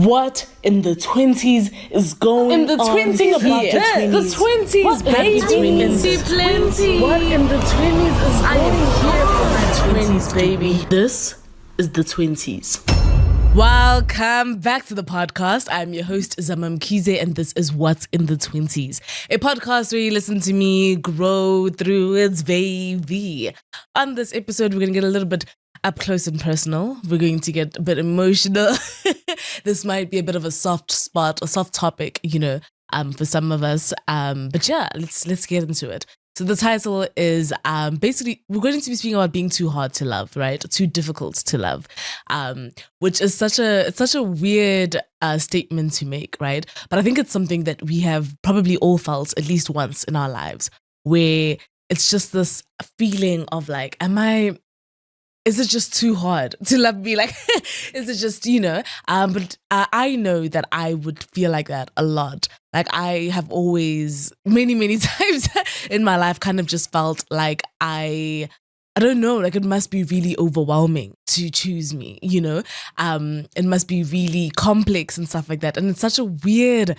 What in the 20s is going in the on? 20s, Think about yes. the 20s, What baby. Plenty. What in the 20s is going on? 20s, baby. This is the 20s. Welcome back to the podcast. I'm your host, Zamam Kize, and this is What's in the 20s, a podcast where you listen to me grow through its baby. On this episode, we're going to get a little bit up close and personal. We're going to get a bit emotional. This might be a bit of a soft spot, a soft topic, for some of us. But yeah, let's get into it. So the title is basically we're going to be speaking about being too hard to love, right? Too difficult to love, which is such a weird statement to make, right? But I think it's something that we have probably all felt at least once in our lives, where it's just this feeling of like, is it just too hard to love me? Like, is it just, but I know that I would feel like that a lot. Like I have always, many times in my life kind of just felt like I don't know, like it must be really overwhelming to choose me, it must be really complex and stuff like that. And it's such a weird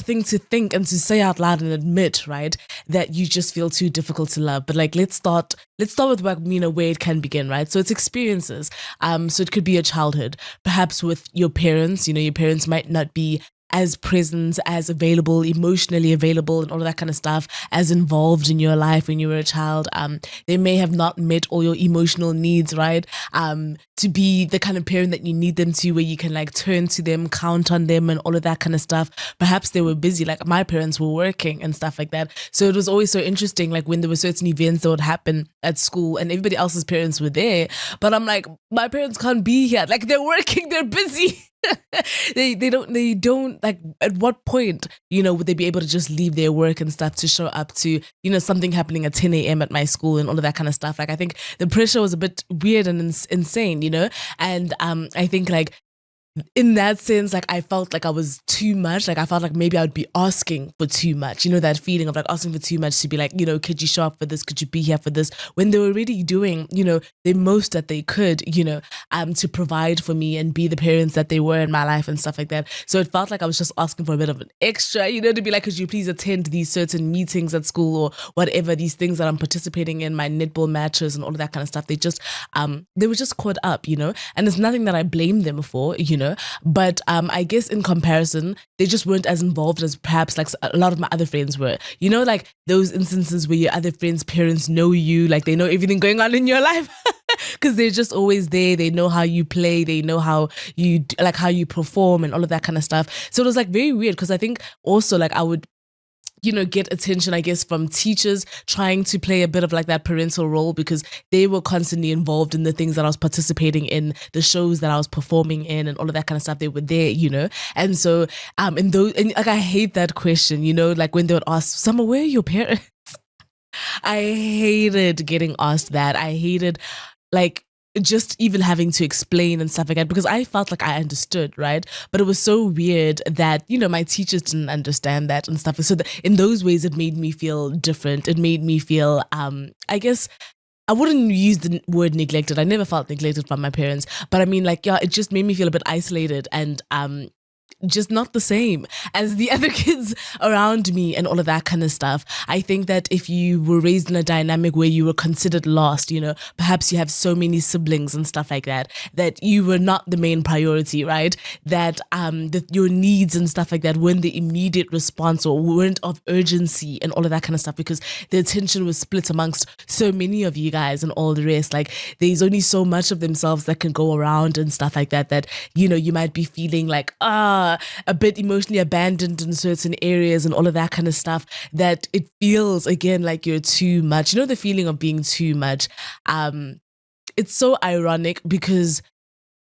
thing to think and to say out loud and admit, right? That you just feel too difficult to love. But like, let's start with where it can begin, right? So it's experiences. So it could be your childhood, perhaps with your parents, your parents might not be as present, as available, emotionally available and all of that kind of stuff, as involved in your life when you were a child. They may have not met all your emotional needs, right? To be the kind of parent that you need them to, where you can like turn to them, count on them and all of that kind of stuff. Perhaps they were busy, like my parents were working and stuff like that. So it was always so interesting, like when there were certain events that would happen at school and everybody else's parents were there, but I'm like, my parents can't be here. Like they're working, they're busy. they don't like, at what point would they be able to just leave their work and stuff to show up to something happening at 10 a.m. at my school and all of that kind of stuff. Like I think the pressure was a bit weird and insane, and I think like in that sense, like I felt like I was too much. Like I felt like maybe I would be asking for too much. That feeling of like asking for too much, to be like, could you show up for this? Could you be here for this? When they were already doing, the most that they could, to provide for me and be the parents that they were in my life and stuff like that. So it felt like I was just asking for a bit of an extra, to be like, could you please attend these certain meetings at school or whatever, these things that I'm participating in, my netball matches and all of that kind of stuff. They were just caught up, and it's nothing that I blame them for, but I guess in comparison, they just weren't as involved as perhaps like a lot of my other friends were. Like those instances where your other friends' parents know you, like they know everything going on in your life because they're just always there. They know how you play, they know how you perform and all of that kind of stuff. So it was like very weird because I think also like I would get attention, I guess, from teachers trying to play a bit of like that parental role because they were constantly involved in the things that I was participating in, the shows that I was performing in and all of that kind of stuff. They were there, And so, and like, I hate that question, like when they would ask, Summer, where are your parents? I hated getting asked that. I hated like just even having to explain and stuff like that because I felt like I understood, right? But it was so weird that, my teachers didn't understand that and stuff. So in those ways, it made me feel different. It made me feel, I guess, I wouldn't use the word neglected. I never felt neglected from my parents. But I mean, like, yeah, it just made me feel a bit isolated and just not the same as the other kids around me and all of that kind of stuff. I think that if you were raised in a dynamic where you were considered lost, perhaps you have so many siblings and stuff like that, that you were not the main priority, right? That your needs and stuff like that weren't the immediate response or weren't of urgency and all of that kind of stuff because the attention was split amongst so many of you guys and all the rest. Like there's only so much of themselves that can go around and stuff like that, you might be feeling like, a bit emotionally abandoned in certain areas and all of that kind of stuff, that it feels again like you're too much. The feeling of being too much. It's so ironic because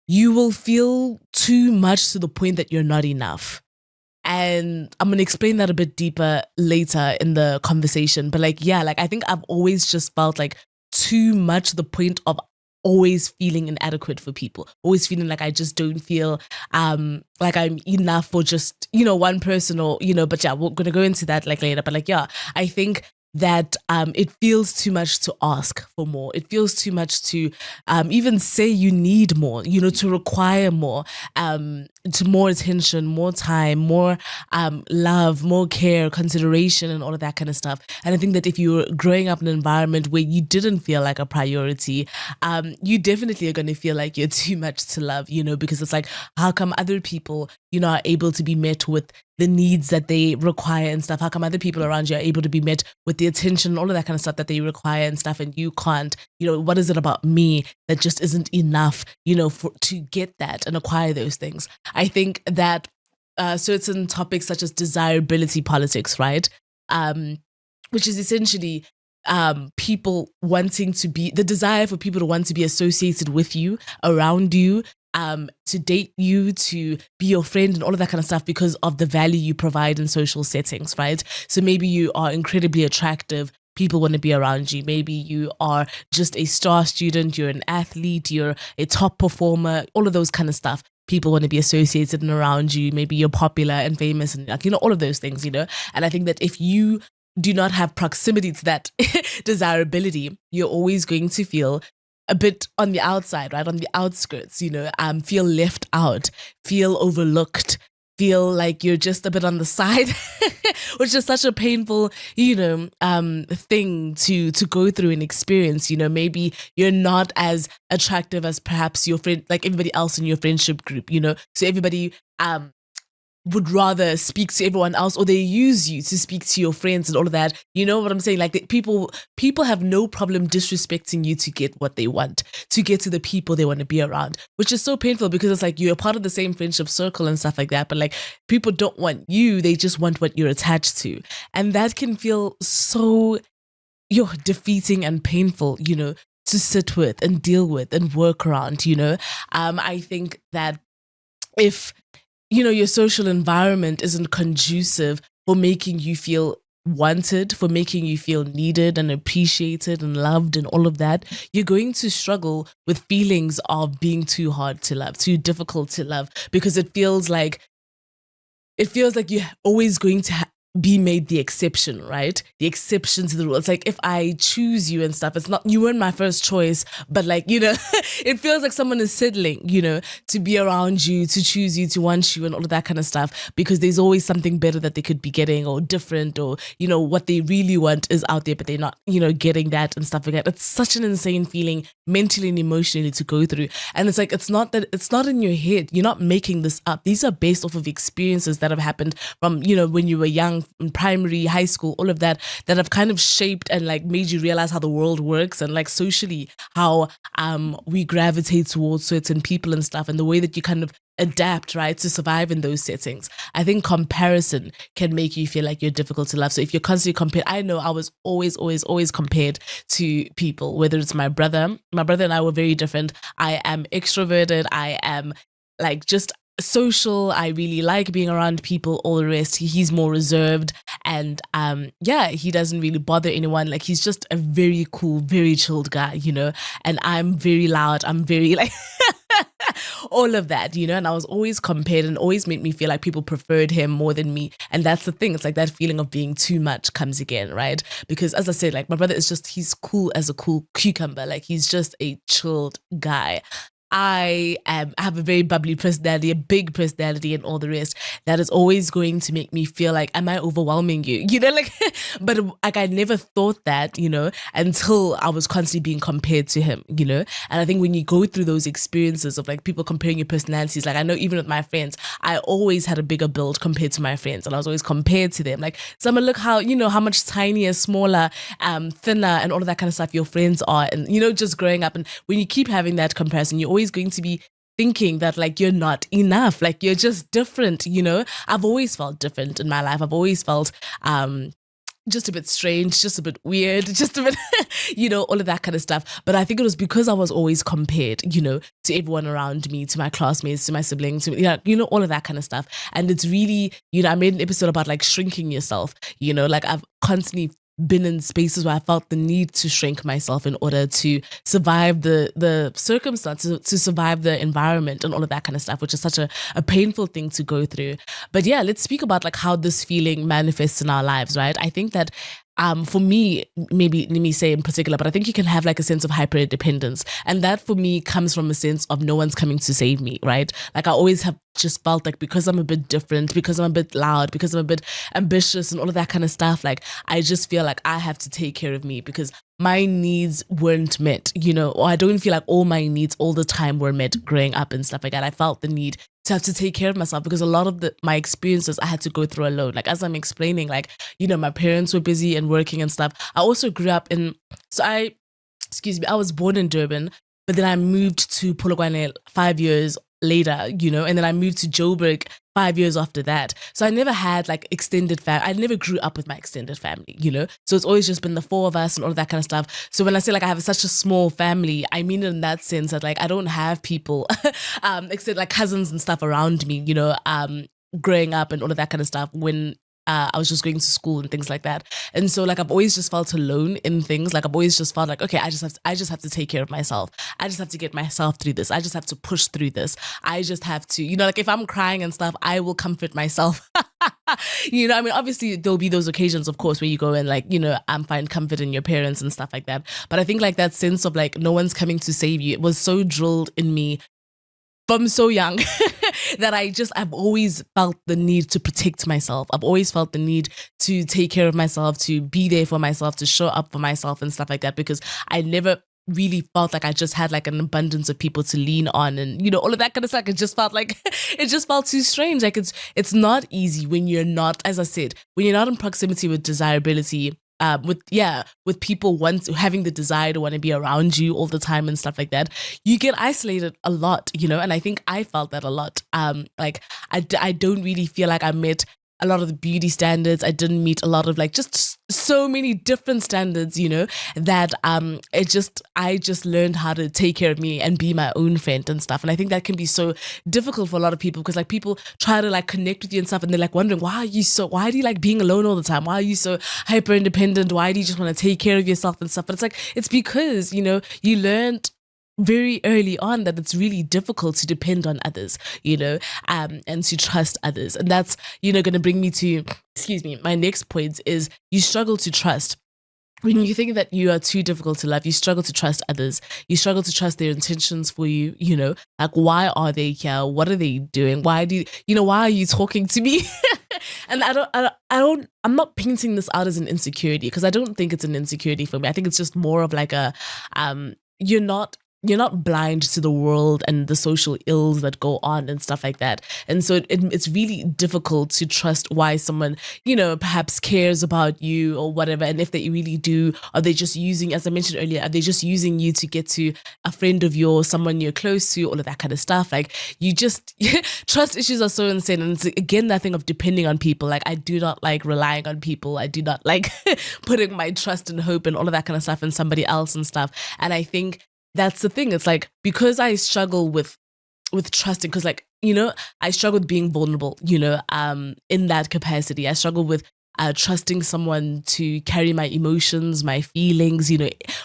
you will feel too much to the point that you're not enough. And I'm going to explain that a bit deeper later in the conversation. But like, yeah, like I think I've always just felt like too much to the point of always feeling inadequate for people, always feeling like I just don't feel like I'm enough for just, one person or, but yeah, we're going to go into that like later. But like, yeah, I think that it feels too much to ask for more. It feels too much to even say you need more, to require more, to more attention, more time, more love, more care, consideration, and all of that kind of stuff. And I think that if you were growing up in an environment where you didn't feel like a priority, you definitely are going to feel like you're too much to love, because it's like, how come other people, are able to be met with the needs that they require and stuff? How come other people around you are able to be met with the attention, all of that kind of stuff that they require and stuff, and you can't? What is it about me that just isn't enough, to get that and acquire those things? I think that certain topics such as desirability politics, right? Which is essentially people wanting to be, the desire for people to want to be associated with you, around you, to date you, to be your friend and all of that kind of stuff because of the value you provide in social settings, right? So maybe you are incredibly attractive, people want to be around you. Maybe you are just a star student, you're an athlete, you're a top performer, all of those kind of stuff. People want to be associated and around you. Maybe you're popular and famous and all of those things, And I think that if you do not have proximity to that desirability, you're always going to feel a bit on the outside, right? On the outskirts, feel left out, feel overlooked, feel like you're just a bit on the side, which is such a painful, thing to go through and experience. Maybe you're not as attractive as perhaps your friend, like everybody else in your friendship group, so everybody would rather speak to everyone else, or they use you to speak to your friends and all of that. You know what I'm saying? Like people have no problem disrespecting you to get what they want, to get to the people they want to be around, which is so painful because it's like you're part of the same friendship circle and stuff like that. But like people don't want you, they just want what you're attached to. And that can feel so defeating and painful, to sit with and deal with and work around, I think that if your social environment isn't conducive for making you feel wanted, for making you feel needed and appreciated and loved and all of that, you're going to struggle with feelings of being too hard to love, too difficult to love, because it feels like you're always going to be made the exception, right? The exception to the rule. It's like if I choose you and stuff, it's not, you weren't my first choice, but like, it feels like someone is settling, to be around you, to choose you, to want you and all of that kind of stuff, because there's always something better that they could be getting or different, or, what they really want is out there, but they're not, getting that and stuff like that. It's such an insane feeling mentally and emotionally to go through. And it's like, it's not in your head. You're not making this up. These are based off of experiences that have happened from, when you were young, in primary, high school, all of that have kind of shaped and like made you realize how the world works, and like socially how we gravitate towards certain people and stuff, and the way that you kind of adapt, right, to survive in those settings. I think comparison can make you feel like you're difficult to love. So if you're constantly compared, I know I was always compared to people, whether it's my brother and I were very different. I am extroverted, I am like just social, I really like being around people, all the rest. He's more reserved, and he doesn't really bother anyone. Like he's just a very cool, very chilled guy, and I'm very loud, I'm very like all of that, and I was always compared, and always made me feel like people preferred him more than me. And that's the thing, it's like that feeling of being too much comes again, right? Because as I said, like my brother is just, he's cool as a cool cucumber, like he's just a chilled guy. I have a very bubbly personality, a big personality, and all the rest. That is always going to make me feel like, am I overwhelming you? But like I never thought that, until I was constantly being compared to him, And I think when you go through those experiences of like people comparing your personalities, like I know even with my friends, I always had a bigger build compared to my friends, and I was always compared to them. Like, Summer, look how, how much tinier, smaller, thinner, and all of that kind of stuff your friends are. And, just growing up, and when you keep having that comparison, you're always going to be thinking that like you're not enough, like you're just different. I've always felt different in my life. I've always felt just a bit strange, just a bit weird, just a bit all of that kind of stuff. But I think it was because I was always compared to everyone around me, to my classmates, to my siblings, to, all of that kind of stuff. And it's really, I made an episode about like shrinking yourself, like I've constantly been in spaces where I felt the need to shrink myself in order to survive the circumstances, to survive the environment and all of that kind of stuff, which is such a painful thing to go through. But yeah, let's speak about like how this feeling manifests in our lives, right? I think that for me, maybe let me say in particular, but I think you can have like a sense of hyper independence. And that for me comes from a sense of no one's coming to save me, right? Like I always have just felt like because I'm a bit different, because I'm a bit loud, because I'm a bit ambitious and all of that kind of stuff, like I just feel like I have to take care of me because my needs weren't met, or I don't feel like all my needs all the time were met growing up and stuff like that. I felt the need to have to take care of myself because a lot of my experiences I had to go through alone. Like as I'm explaining, like, my parents were busy and working and stuff. I also grew up I was born in Durban, but then I moved to Polokwane 5 years later, and then I moved to Joburg 5 years after that. So I never had like extended family. I never grew up with my extended family, So it's always just been the four of us and all of that kind of stuff. So when I say like I have such a small family, I mean it in that sense that like I don't have people, except like cousins and stuff around me, growing up and all of that kind of stuff when I was just going to school and things like that. And so like I've always just felt alone in things. Like I've always just felt like, okay, I just have to take care of myself. I just have to get myself through this. I just have to push through this. I just have to, like if I'm crying and stuff, I will comfort myself. I mean, obviously there'll be those occasions, of course, where you go and like, find comfort in your parents and stuff like that. But I think like that sense of like no one's coming to save you, it was so drilled in me from so young that I've always felt the need to protect myself. I've always felt the need to take care of myself, to be there for myself, to show up for myself and stuff like that, because I never really felt like I just had like an abundance of people to lean on and, all of that kind of stuff. It just felt like, it just felt too strange. Like it's not easy when you're not, as I said, when you're not in proximity with desirability, with people having the desire to want to be around you all the time and stuff like that, you get isolated a lot, and I think I felt that a lot. Like I don't really feel like I met a lot of the beauty standards. I didn't meet a lot of like just so many different standards, that I just learned how to take care of me and be my own friend and stuff. And I think that can be so difficult for a lot of people because like people try to like connect with you and stuff and they're like wondering, why do you like being alone all the time? Why are you so hyper independent? Why do you just want to take care of yourself and stuff? But it's like, it's because, you learned very early on that it's really difficult to depend on others, and to trust others. And that's, going to bring me to, my next point is you struggle to trust. When you think that you are too difficult to love, you struggle to trust others. You struggle to trust their intentions for you, like why are they here? What are they doing? Why are you talking to me? And I'm not painting this out as an insecurity because I don't think it's an insecurity for me. I think it's just more of like a, you're not blind to the world and the social ills that go on and stuff like that. And so it's really difficult to trust why someone, perhaps cares about you or whatever. And if they really do, are they just using, as I mentioned earlier, are they just using you to get to a friend of yours, someone you're close to, all of that kind of stuff? Like you just, trust issues are so insane. And it's again, that thing of depending on people. Like I do not like relying on people. I do not like putting my trust and hope and all of that kind of stuff in somebody else and stuff. And I think that's the thing. It's like, because I struggle with trusting, because like, I struggle with being vulnerable, in that capacity. I struggle with trusting someone to carry my emotions, my feelings,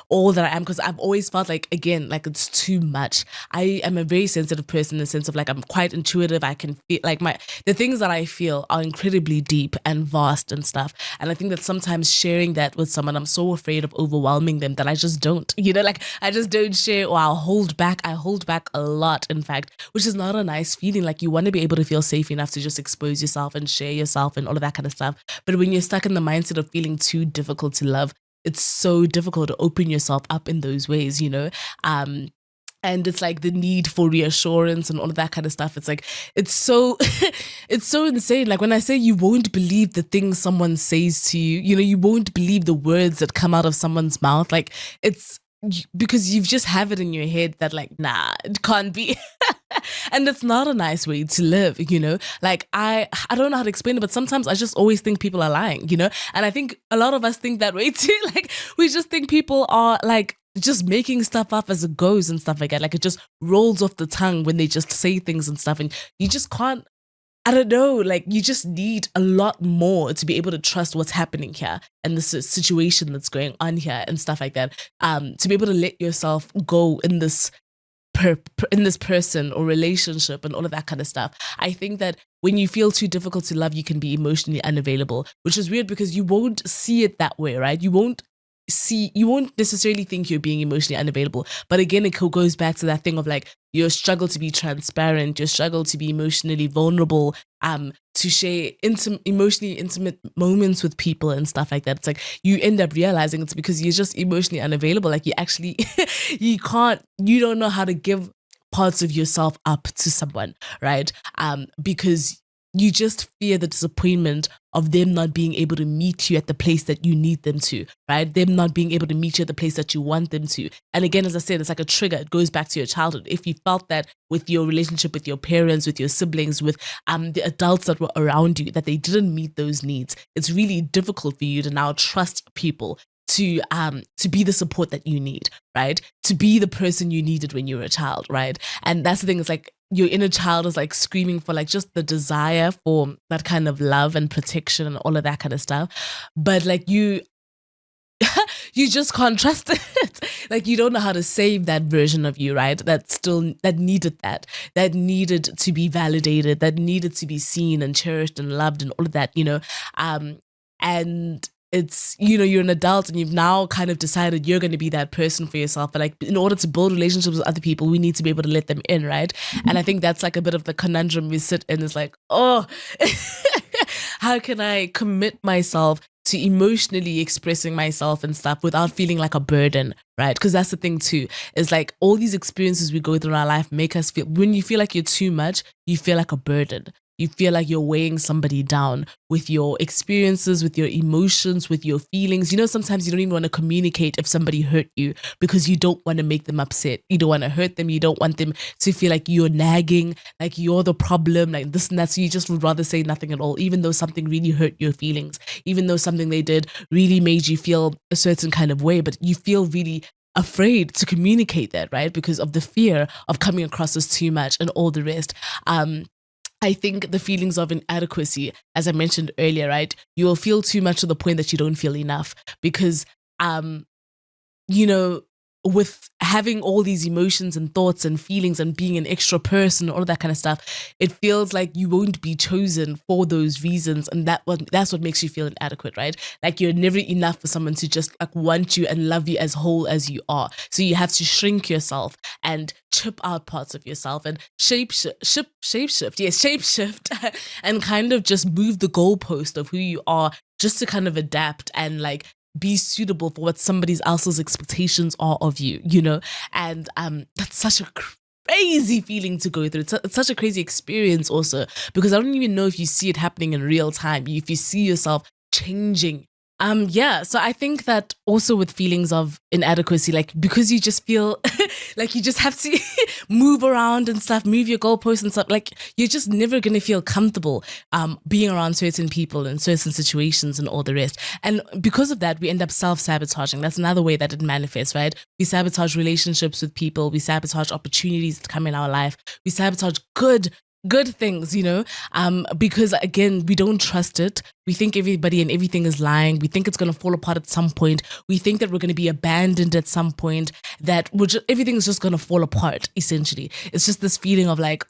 all that I am, because I've always felt like, again, like it's too much. I am a very sensitive person in the sense of like, I'm quite intuitive. I can feel like the things that I feel are incredibly deep and vast and stuff. And I think that sometimes sharing that with someone, I'm so afraid of overwhelming them that I just don't, like I just don't share, or I'll hold back. I hold back a lot, in fact, which is not a nice feeling. Like you want to be able to feel safe enough to just expose yourself and share yourself and all of that kind of stuff. But when you're stuck in the mindset of feeling too difficult to love, it's so difficult to open yourself up in those ways, and it's like the need for reassurance and all of that kind of stuff. It's like, it's so, it's so insane. Like when I say you won't believe the things someone says to you, you won't believe the words that come out of someone's mouth. Like it's because you just have it in your head that like, nah, it can't be. And it's not a nice way to live, like I don't know how to explain it, but sometimes I just always think people are lying, and I think a lot of us think that way too. Like we just think people are like just making stuff up as it goes and stuff like that. Like it just rolls off the tongue when they just say things and stuff, and you just can't, I don't know, like you just need a lot more to be able to trust what's happening here and the situation that's going on here and stuff like that, to be able to let yourself go in this in this person or relationship and all of that kind of stuff. I think that when you feel too difficult to love, you can be emotionally unavailable, which is weird because you won't see it that way, right? You won't necessarily think you're being emotionally unavailable. But again, it goes back to that thing of like your struggle to be transparent, your struggle to be emotionally vulnerable, to share emotionally intimate moments with people and stuff like that. It's like you end up realizing it's because you're just emotionally unavailable. Like you actually, you don't know how to give parts of yourself up to someone, right? Because you just fear the disappointment of them not being able to meet you at the place that you need them to, right? Them not being able to meet you at the place that you want them to. And again, as I said, it's like a trigger. It goes back to your childhood. If you felt that with your relationship with your parents, with your siblings, with the adults that were around you, that they didn't meet those needs, it's really difficult for you to now trust people to be the support that you need, right? To be the person you needed when you were a child, right? And that's the thing, it's like your inner child is like screaming for like just the desire for that kind of love and protection and all of that kind of stuff. But like you just can't trust it. Like you don't know how to save that version of you, right? That needed to be validated, that needed to be seen and cherished and loved and all of that, and it's, you're an adult and you've now kind of decided you're going to be that person for yourself. But like, in order to build relationships with other people, we need to be able to let them in, right? And I think that's like a bit of the conundrum we sit in. Is like, oh, how can I commit myself to emotionally expressing myself and stuff without feeling like a burden, right? Because that's the thing too, is like all these experiences we go through in our life make us feel, when you feel like you're too much, you feel like a burden. You feel like you're weighing somebody down with your experiences, with your emotions, with your feelings. Sometimes you don't even want to communicate if somebody hurt you because you don't want to make them upset. You don't want to hurt them. You don't want them to feel like you're nagging, like you're the problem, like this and that. So you just would rather say nothing at all, even though something really hurt your feelings, even though something they did really made you feel a certain kind of way, but you feel really afraid to communicate that, right? Because of the fear of coming across as too much and all the rest. I think the feelings of inadequacy, as I mentioned earlier, right? You will feel too much to the point that you don't feel enough because, with having all these emotions and thoughts and feelings and being an extra person, all of that kind of stuff, it feels like you won't be chosen for those reasons. And that's what makes you feel inadequate, right? Like you're never enough for someone to just like want you and love you as whole as you are. So you have to shrink yourself and chip out parts of yourself and shapeshift and kind of just move the goalpost of who you are just to kind of adapt and like be suitable for what somebody else's expectations are of you, and that's such a crazy feeling to go through. It's such a crazy experience also, because I don't even know if you see it happening in real time, if you see yourself changing. So I think that also with feelings of inadequacy, like because you just feel like you just have to move around and stuff, move your goalposts and stuff, like you're just never going to feel comfortable being around certain people in certain situations and all the rest. And because of that, we end up self-sabotaging. That's another way that it manifests, right? We sabotage relationships with people. We sabotage opportunities that come in our life. We sabotage good things, because again, we don't trust it. We think everybody and everything is lying. We think it's going to fall apart at some point. We think that we're going to be abandoned at some point, that everything is just going to fall apart, essentially. It's just this feeling of like,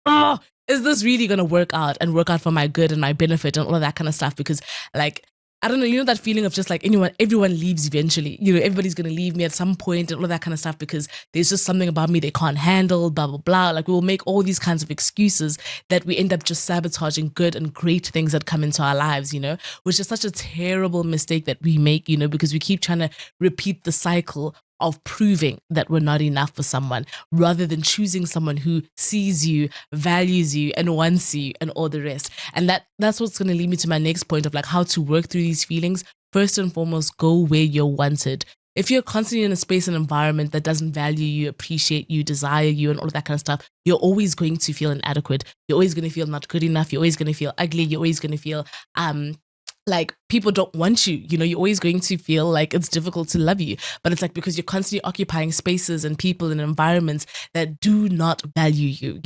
oh, is this really going to work out for my good and my benefit and all of that kind of stuff? Because like, I don't know, that feeling of just like everyone leaves eventually. Everybody's going to leave me at some point and all of that kind of stuff because there's just something about me they can't handle, blah, blah, blah. Like we'll make all these kinds of excuses that we end up just sabotaging good and great things that come into our lives, which is such a terrible mistake that we make, because we keep trying to repeat the cycle of proving that we're not enough for someone rather than choosing someone who sees you, values you, and wants you and all the rest. And that's what's going to lead me to my next point of like how to work through these feelings. First and foremost, go where you're wanted. If you're constantly in a space and environment that doesn't value you, appreciate you, desire you, and all of that kind of stuff, you're always going to feel inadequate. You're always going to feel not good enough. You're always going to feel ugly. You're always going to feel like people don't want you, you're always going to feel like it's difficult to love you. But it's like because you're constantly occupying spaces and people and environments that do not value you,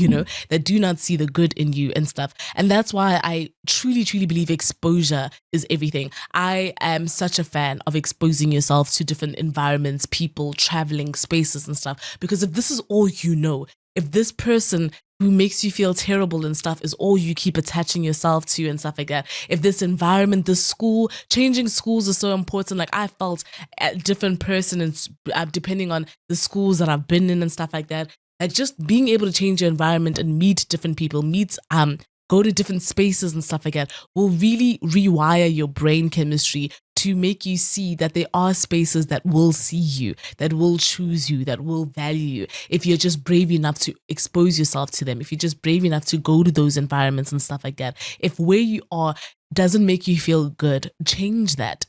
that do not see the good in you and stuff. And that's why I truly, truly believe exposure is everything. I am such a fan of exposing yourself to different environments, people, traveling, spaces and stuff. Because if this is all you know, if this person who makes you feel terrible and stuff is all you keep attaching yourself to and stuff like that. If this environment, this school, changing schools is so important. Like I felt a different person and depending on the schools that I've been in and stuff like that. Like just being able to change your environment and meet different people, go to different spaces and stuff like that will really rewire your brain chemistry to make you see that there are spaces that will see you, that will choose you, that will value you. If you're just brave enough to expose yourself to them, if you're just brave enough to go to those environments and stuff like that, if where you are doesn't make you feel good, change that,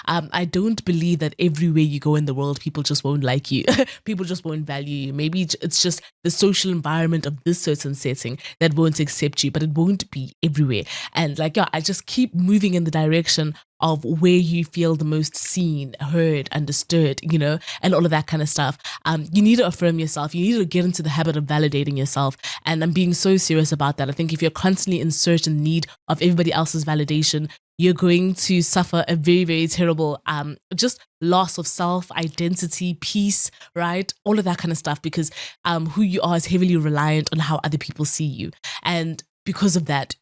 I don't believe that everywhere you go in the world, people just won't like you. People just won't value you. Maybe it's just the social environment of this certain setting that won't accept you, but it won't be everywhere. And I just keep moving in the direction of where you feel the most seen, heard, understood, and all of that kind of stuff. You need to affirm yourself. You need to get into the habit of validating yourself. And I'm being so serious about that. I think if you're constantly in search and need of everybody else's validation, you're going to suffer a very, very terrible just loss of self, identity, peace, right? All of that kind of stuff, because who you are is heavily reliant on how other people see you. And because of that,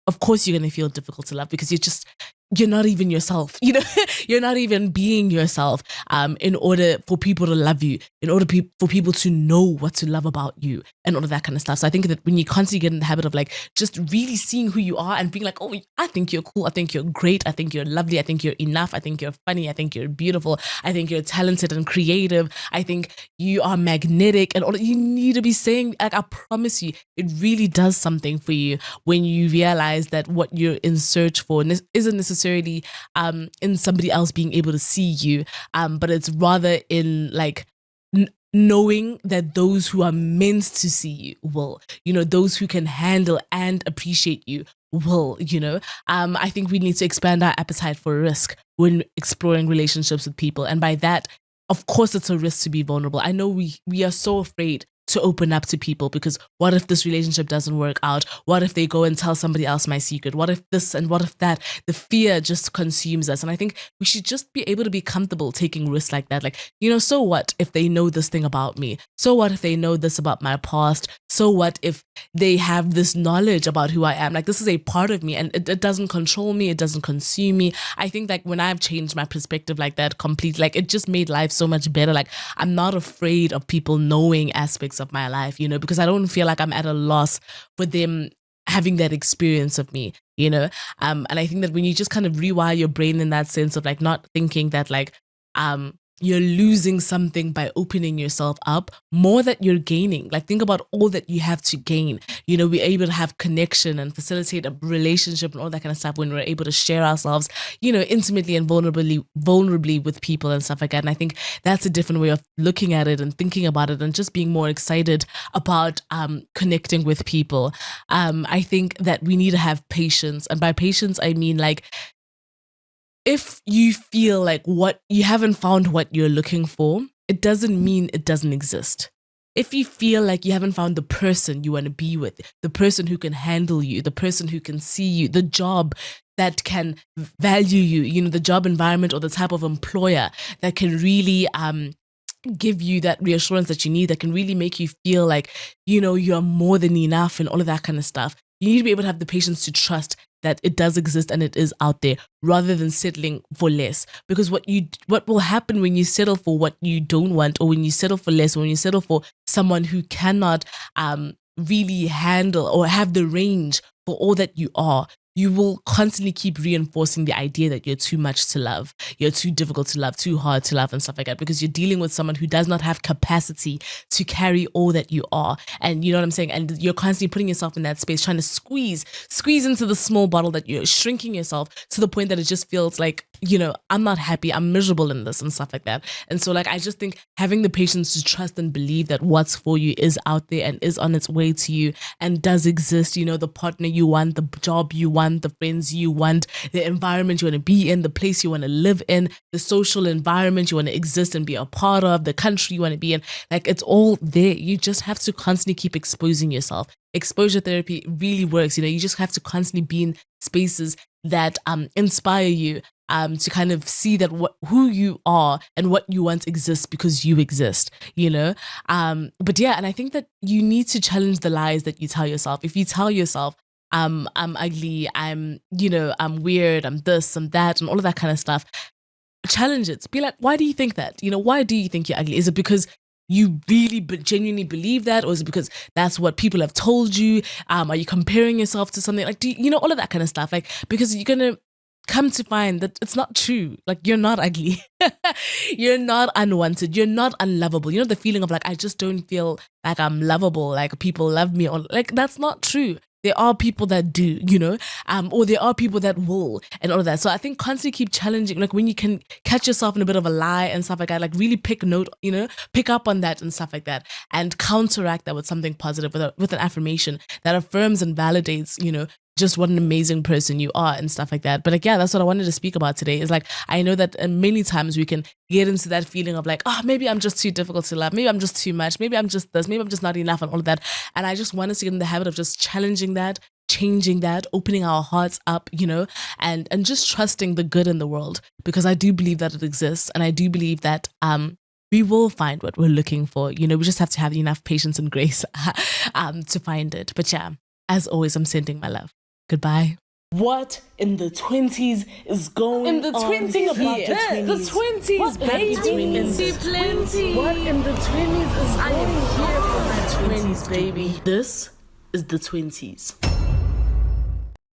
of course, you're going to feel difficult to love because you're not even yourself, you're not even being yourself in order for people to love you, in order for people to know what to love about you and all of that kind of stuff. So I think that when you constantly get in the habit of just really seeing who you are and being like, oh, I think you're cool. I think you're great. I think you're lovely. I think you're enough. I think you're funny. I think you're beautiful. I think you're talented and creative. I think you are magnetic and all. You need to be saying, I promise you, it really does something for you when you realize that what you're in search for isn't necessarily in somebody else being able to see you, but it's rather in knowing that those who are meant to see you will, those who can handle and appreciate you will, I think we need to expand our appetite for risk when exploring relationships with people. And by that, of course, it's a risk to be vulnerable. I know we are so afraid to open up to people because what if this relationship doesn't work out? What if they go and tell somebody else my secret? What if this and what if that? The fear just consumes us. And I think we should just be able to be comfortable taking risks like that. So what if they know this thing about me? So what if they know this about my past? So what if they have this knowledge about who I am? This is a part of me and it doesn't control me. It doesn't consume me. I think when I've changed my perspective like that completely, it just made life so much better. I'm not afraid of people knowing aspects of my life, because I don't feel like I'm at a loss for them having that experience of me, and I think that when you just kind of rewire your brain in that sense of not thinking that you're losing something by opening yourself up, more that you're gaining. Think about all that you have to gain. We're able to have connection and facilitate a relationship and all that kind of stuff when we're able to share ourselves, intimately and vulnerably with people and stuff like that. And I think that's a different way of looking at it and thinking about it and just being more excited about connecting with people. I think that we need to have patience. And by patience, I mean if you feel what you haven't found what you're looking for, it doesn't mean it doesn't exist. If you feel like you haven't found the person you want to be with, the person who can handle you, the person who can see you, the job that can value you, the job environment or the type of employer that can really give you that reassurance that you need, that can really make you feel you're more than enough and all of that kind of stuff. You need to be able to have the patience to trust that it does exist and it is out there, rather than settling for less. Because what will happen when you settle for what you don't want, or when you settle for less, or when you settle for someone who cannot really handle or have the range for all that you are, you will constantly keep reinforcing the idea that you're too much to love, you're too difficult to love, too hard to love and stuff like that, because you're dealing with someone who does not have capacity to carry all that you are. And you know what I'm saying? And you're constantly putting yourself in that space, trying to squeeze into the small bottle that you're shrinking yourself to the point that it just feels like I'm not happy, I'm miserable in this and stuff like that. And so like I just think having the patience to trust and believe that what's for you is out there and is on its way to you and does exist, the partner you want, the job you want, the friends you want, the environment you want to be in, the place you want to live in, the social environment you want to exist and be a part of, the country you want to be in. Like it's all there. You just have to constantly keep exposing yourself. Exposure therapy really works. You just have to constantly be in spaces that inspire you to kind of see that who you are and what you want exists because you exist, but yeah, and I think that you need to challenge the lies that you tell yourself. If you tell yourself I'm ugly, I'm weird, I'm this, I'm that, and all of that kind of stuff, challenge it. Be like, why do you think that? Why do you think you're ugly? Is it because you really genuinely believe that, or is it because that's what people have told you? Are you comparing yourself to something like, all of that kind of stuff? Like, because you're gonna come to find that it's not true. Like, you're not ugly. You're not unwanted. You're not unlovable. The feeling of like, I just don't feel like I'm lovable, like people love me, or like that's not true. There are people that do, or there are people that will, and all of that. So I think constantly keep challenging, like when you can catch yourself in a bit of a lie and stuff like that, like really pick up on that and stuff like that, and counteract that with something positive, with an affirmation that affirms and validates, just what an amazing person you are and stuff like that. But like, yeah, that's what I wanted to speak about today, is like, I know that many times we can get into that feeling of like, oh, maybe I'm just too difficult to love. Maybe I'm just too much. Maybe I'm just this. Maybe I'm just not enough, and all of that. And I just want us to get in the habit of just challenging that, changing that, opening our hearts up, and just trusting the good in the world, because I do believe that it exists. And I do believe that, we will find what we're looking for. We just have to have enough patience and grace, to find it. But yeah, as always, I'm sending my love. Goodbye. What in the 20s is going in the 20s on? here? The 20s, what baby. Plenty. What in the 20s is going on? I am here for my 20s, baby. This is the 20s.